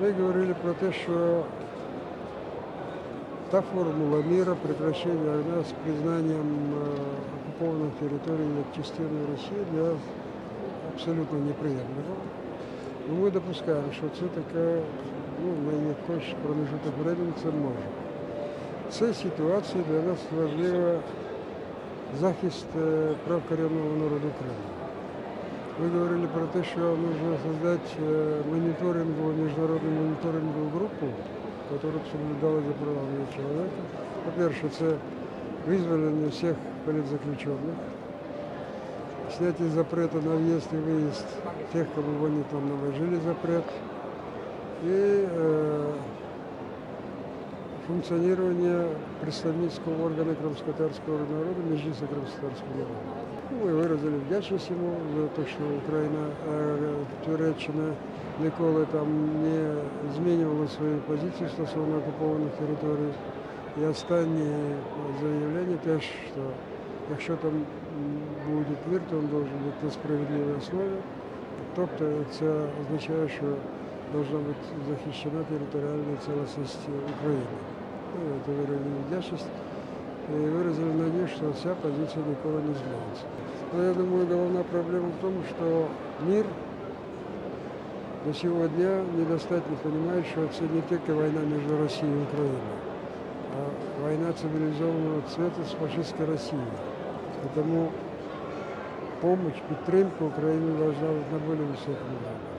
Ми говорили про те, що та формула мира, прекращения войны с признанием оккупованных территорий як частини Росії для нас абсолютно неприємлива. Ми допускаємо, що це така, на якийсь промежуток времени це може. В цій ситуації для нас важливо захист прав коренного народу Криму. Вы говорили про то, что нужно создать международную мониторинговую группу, которая бы соблюдала за правами человека. Во-первых, это вызволение всех политзаключенных, снятие запрета на въезд и выезд тех, кому они там наложили запрет, и функционирование представительского органа крымско-татарского народа, Меджлиса крымско-татарского народа. Ми виразили вдячність йому за те, що Україна, Туреччина ніколи там не змінювала свою позицію стосовно окупованих територій. І останнє заявлення теж, що якщо там буде мир, то він має бути на справедливій основі. Тобто це означає, що повинна бути захищена територіальна цілісність України. Це виразили вдячність. И выразили надежду, что вся позиция никуда не изменится. Но я думаю, головная проблема в том, что мир до сего дня недостаточно понимает, что это не только война между Россией и Украиной, а война цивилизованного цвета с фашистской Россией. Потому помощь, поддержка Украины должна быть на более высоком уровне.